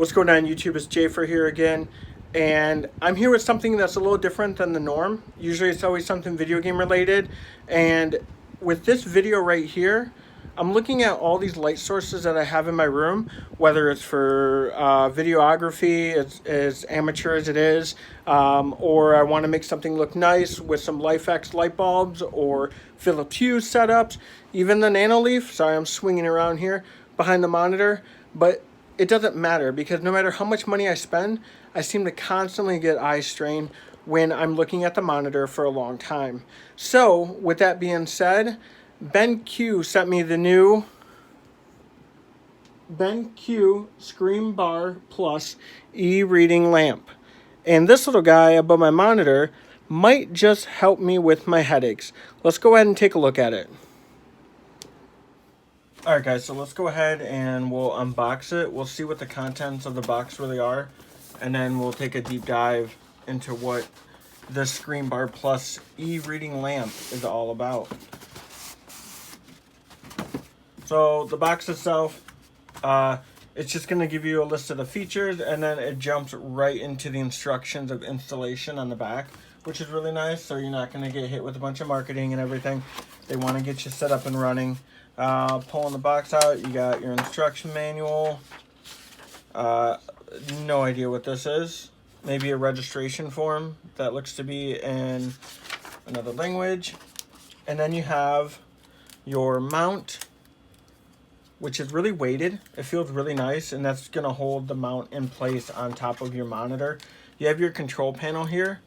What's going on YouTube? It's Jafer here again, and I'm here with something that's a little different than the norm. Usually it's always something video game related, and with this video right here, I'm looking at all these light sources that I have in my room, whether it's for videography, as amateur as it is, or I want to make something look nice with some LifeX light bulbs or Philips Hue setups, even the Nanoleaf. Sorry, I'm swinging around here behind the monitor, but it doesn't matter because no matter how much money I spend, I seem to constantly get eye strain when I'm looking at the monitor for a long time. So with that being said, BenQ sent me the new BenQ Screenbar Plus e-reading lamp. And this little guy above my monitor might just help me with my headaches. Let's go ahead and take a look at it. Alright guys, so let's go ahead and we'll unbox it. We'll see what the contents of the box really are. And then we'll take a deep dive into what the Screenbar Plus e-reading lamp is all about. So the box itself, it's just going to give you a list of the features, and then it jumps right into the instructions of installation on the back, which is really nice. So you're not going to get hit with a bunch of marketing and everything. They want to get you set up and running. Pulling the box out, you got your instruction manual. No idea what this is. Maybe a registration form that looks to be in another language. And then you have your mount, which is really weighted. It feels really nice, and that's going to hold the mount in place on top of your monitor. You have your control panel here.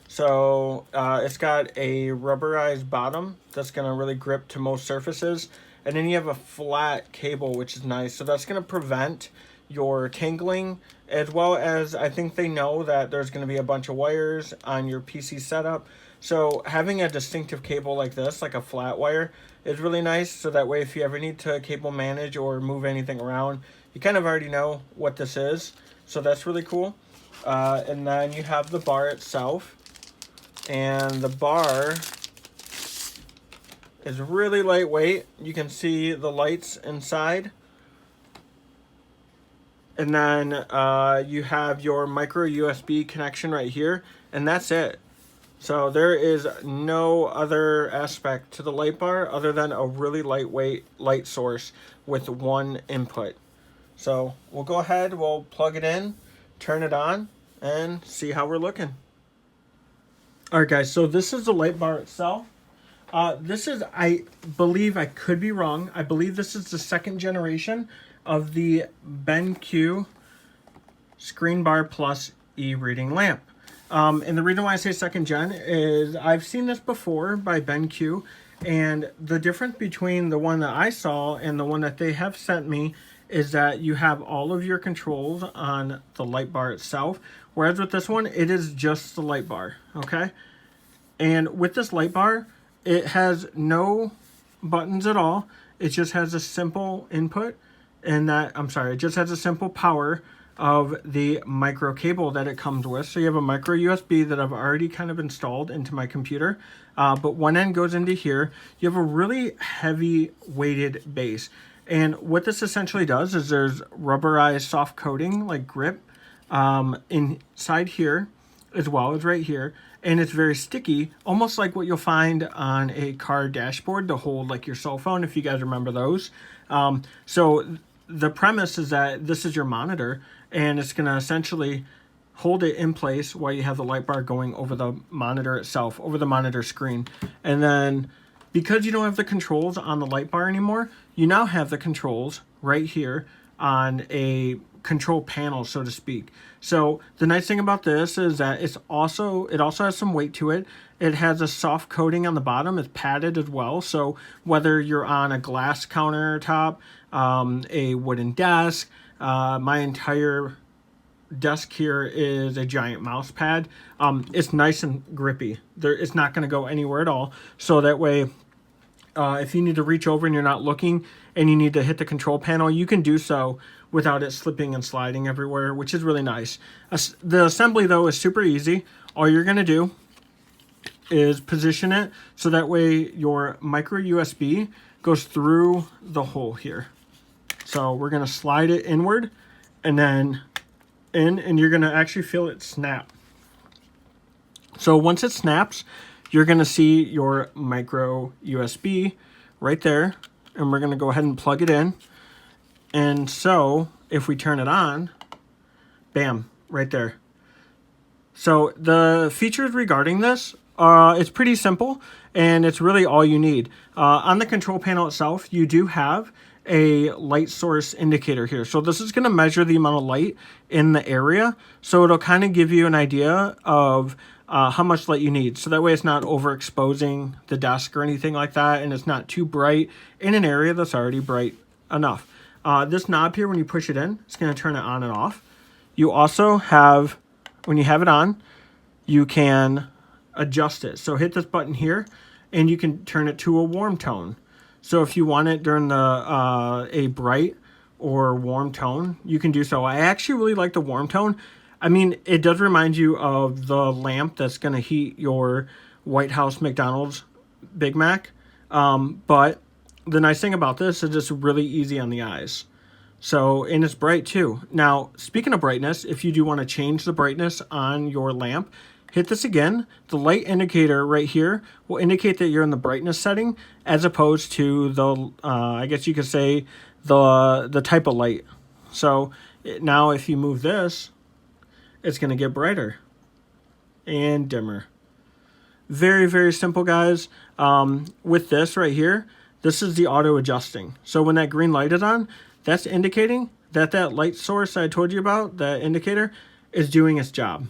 So it's got a rubberized bottom that's going to really grip to most surfaces. And then you have a flat cable, which is nice. So that's going to prevent your tangling, as well as I think they know that there's going to be a bunch of wires on your PC setup. So having a distinctive cable like this, like a flat wire, is really nice. So that way if you ever need to cable manage or move anything around, you kind of already know what this is. So that's really cool. And then you have the bar itself. And the bar is really lightweight. You can see the lights inside. And then you have your micro USB connection right here, and that's it. So there is no other aspect to the light bar other than a really lightweight light source with one input. So we'll go ahead, we'll plug it in, turn it on, and see how we're looking. All right guys, so this is the light bar itself. This is, I believe, I could be wrong, I believe this is the second generation of the BenQ Screenbar Plus e-reading lamp. And the reason why I say second gen is I've seen this before by BenQ, and the difference between the one that I saw and the one that they have sent me is that you have all of your controls on the light bar itself, whereas with this one, it is just the light bar, okay? And with this light bar, it has no buttons at all. It just has a simple input, and that, I'm sorry, it just has a simple power of the micro cable that it comes with. So you have a micro USB that I've already kind of installed into my computer, but one end goes into here. You have a really heavy weighted base. And what this essentially does is there's rubberized soft coating, like grip, inside here, as well as right here. And it's very sticky, almost like what you'll find on a car dashboard to hold like your cell phone, if you guys remember those. So the premise is that this is your monitor, and it's going to essentially hold it in place while you have the light bar going over the monitor itself, over the monitor screen. And then because you don't have the controls on the light bar anymore, you now have the controls right here on a control panel, so to speak. So the nice thing about this is that it also has some weight to it. It has a soft coating on the bottom. It's padded as well. So whether you're on a glass countertop, a wooden desk, my entire desk here is a giant mouse pad. It's nice and grippy. It's not going to go anywhere at all. So that way, if you need to reach over and you're not looking and you need to hit the control panel, you can do so without it slipping and sliding everywhere, which is really nice. The assembly, though, is super easy. All you're going to do is position it so that way your micro USB goes through the hole here. So we're going to slide it inward and then in, and you're going to actually feel it snap. So once it snaps, you're going to see your micro USB right there, and we're going to go ahead and plug it in. And so if we turn it on, bam, right there. So the features regarding this, it's pretty simple, and it's really all you need. On the control panel itself, you do have a light source indicator here. So this is going to measure the amount of light in the area. So it'll kind of give you an idea of how much light you need. So that way it's not overexposing the desk or anything like that, and it's not too bright in an area that's already bright enough. This knob here, when you push it in, it's going to turn it on and off. You also have, when you have it on, you can adjust it. So hit this button here, and you can turn it to a warm tone. So if you want it during the a bright or warm tone, you can do so. I actually really like the warm tone. I mean, it does remind you of the lamp that's going to heat your White House McDonald's Big Mac. But the nice thing about this is it's really easy on the eyes. So, and it's bright too. Now, speaking of brightness, if you do want to change the brightness on your lamp, hit this again. The light indicator right here will indicate that you're in the brightness setting, as opposed to the, I guess you could say, the type of light. So now if you move this, it's going to get brighter and dimmer. Very, very simple, guys. With this right here, this is the auto adjusting. So when that green light is on, that's indicating that that light source I told you about, that indicator, is doing its job.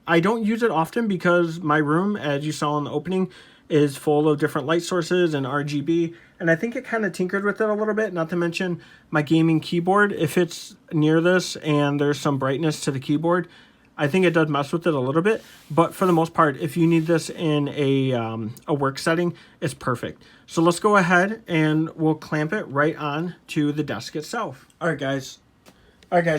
I don't use it often because my room, as you saw in the opening, is full of different light sources and RGB, and I think it kind of tinkered with it a little bit, not to mention my gaming keyboard. If it's near this and there's some brightness to the keyboard, I think it does mess with it a little bit, but for the most part, if you need this in a work setting, it's perfect. So let's go ahead and we'll clamp it right on to the desk itself. All right, guys,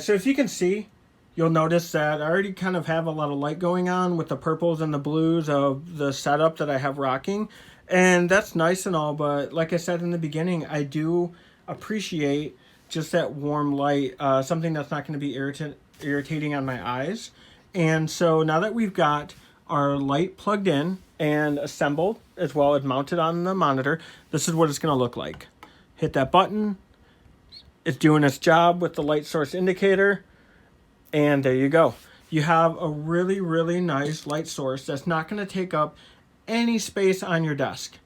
so if you can see, you'll notice that I already kind of have a lot of light going on with the purples and the blues of the setup that I have rocking. And that's nice and all, but like I said in the beginning, I do appreciate just that warm light, something that's not going to be irritating on my eyes. And so now that we've got our light plugged in and assembled, as well as mounted on the monitor, this is what it's going to look like. Hit that button. It's doing its job with the light source indicator. And there you go. You have a really, really nice light source that's not going to take up any space on your desk.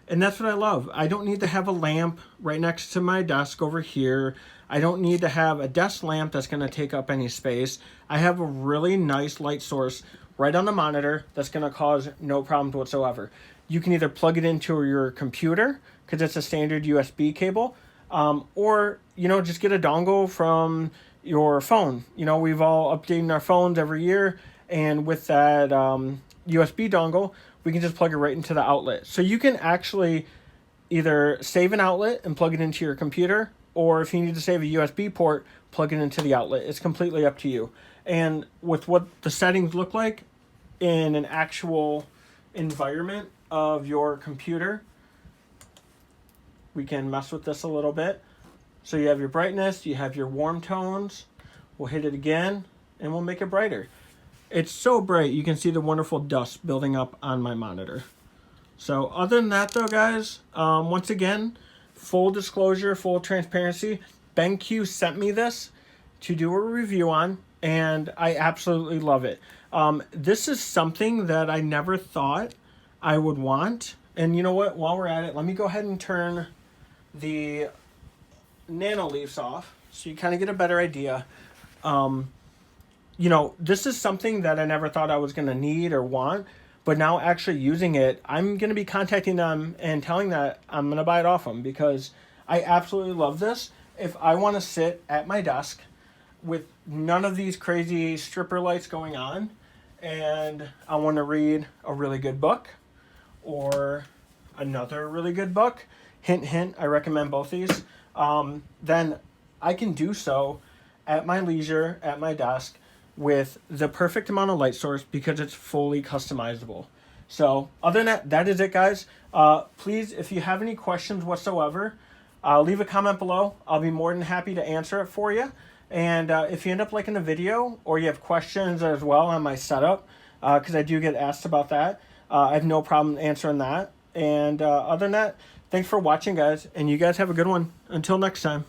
And that's what I love. I don't need to have a lamp right next to my desk over here. I don't need to have a desk lamp that's going to take up any space. I have a really nice light source right on the monitor that's going to cause no problems whatsoever. You can either plug it into your computer, because it's a standard USB cable, or, just get a dongle from your phone. We've all updated our phones every year, and with that USB dongle, we can just plug it right into the outlet. So you can actually either save an outlet and plug it into your computer, or if you need to save a USB port, plug it into the outlet. It's completely up to you. And with what the settings look like in an actual environment of your computer, we can mess with this a little bit. So you have your brightness, you have your warm tones. We'll hit it again, and we'll make it brighter. It's so bright, you can see the wonderful dust building up on my monitor. So other than that, though, guys, once again, full disclosure, full transparency, BenQ sent me this to do a review on, and I absolutely love it. This is something that I never thought I would want. And you know what? While we're at it, let me go ahead and turn the nano leaves off so you kind of get a better idea. This is something that I never thought I was going to need or want, but now actually using it, I'm going to be contacting them and telling that I'm going to buy it off them, because I absolutely love this. If I want to sit at my desk with none of these crazy stripper lights going on, and I want to read a really good book or another really good book, hint, hint, I recommend both these, then I can do so at my leisure, at my desk, with the perfect amount of light source, because it's fully customizable. So other than that, that is it, guys. Please, if you have any questions whatsoever, leave a comment below. I'll be more than happy to answer it for you. And if you end up liking the video, or you have questions as well on my setup, because I do get asked about that, I have no problem answering that. And other than that, thanks for watching, guys, and you guys have a good one. Until next time.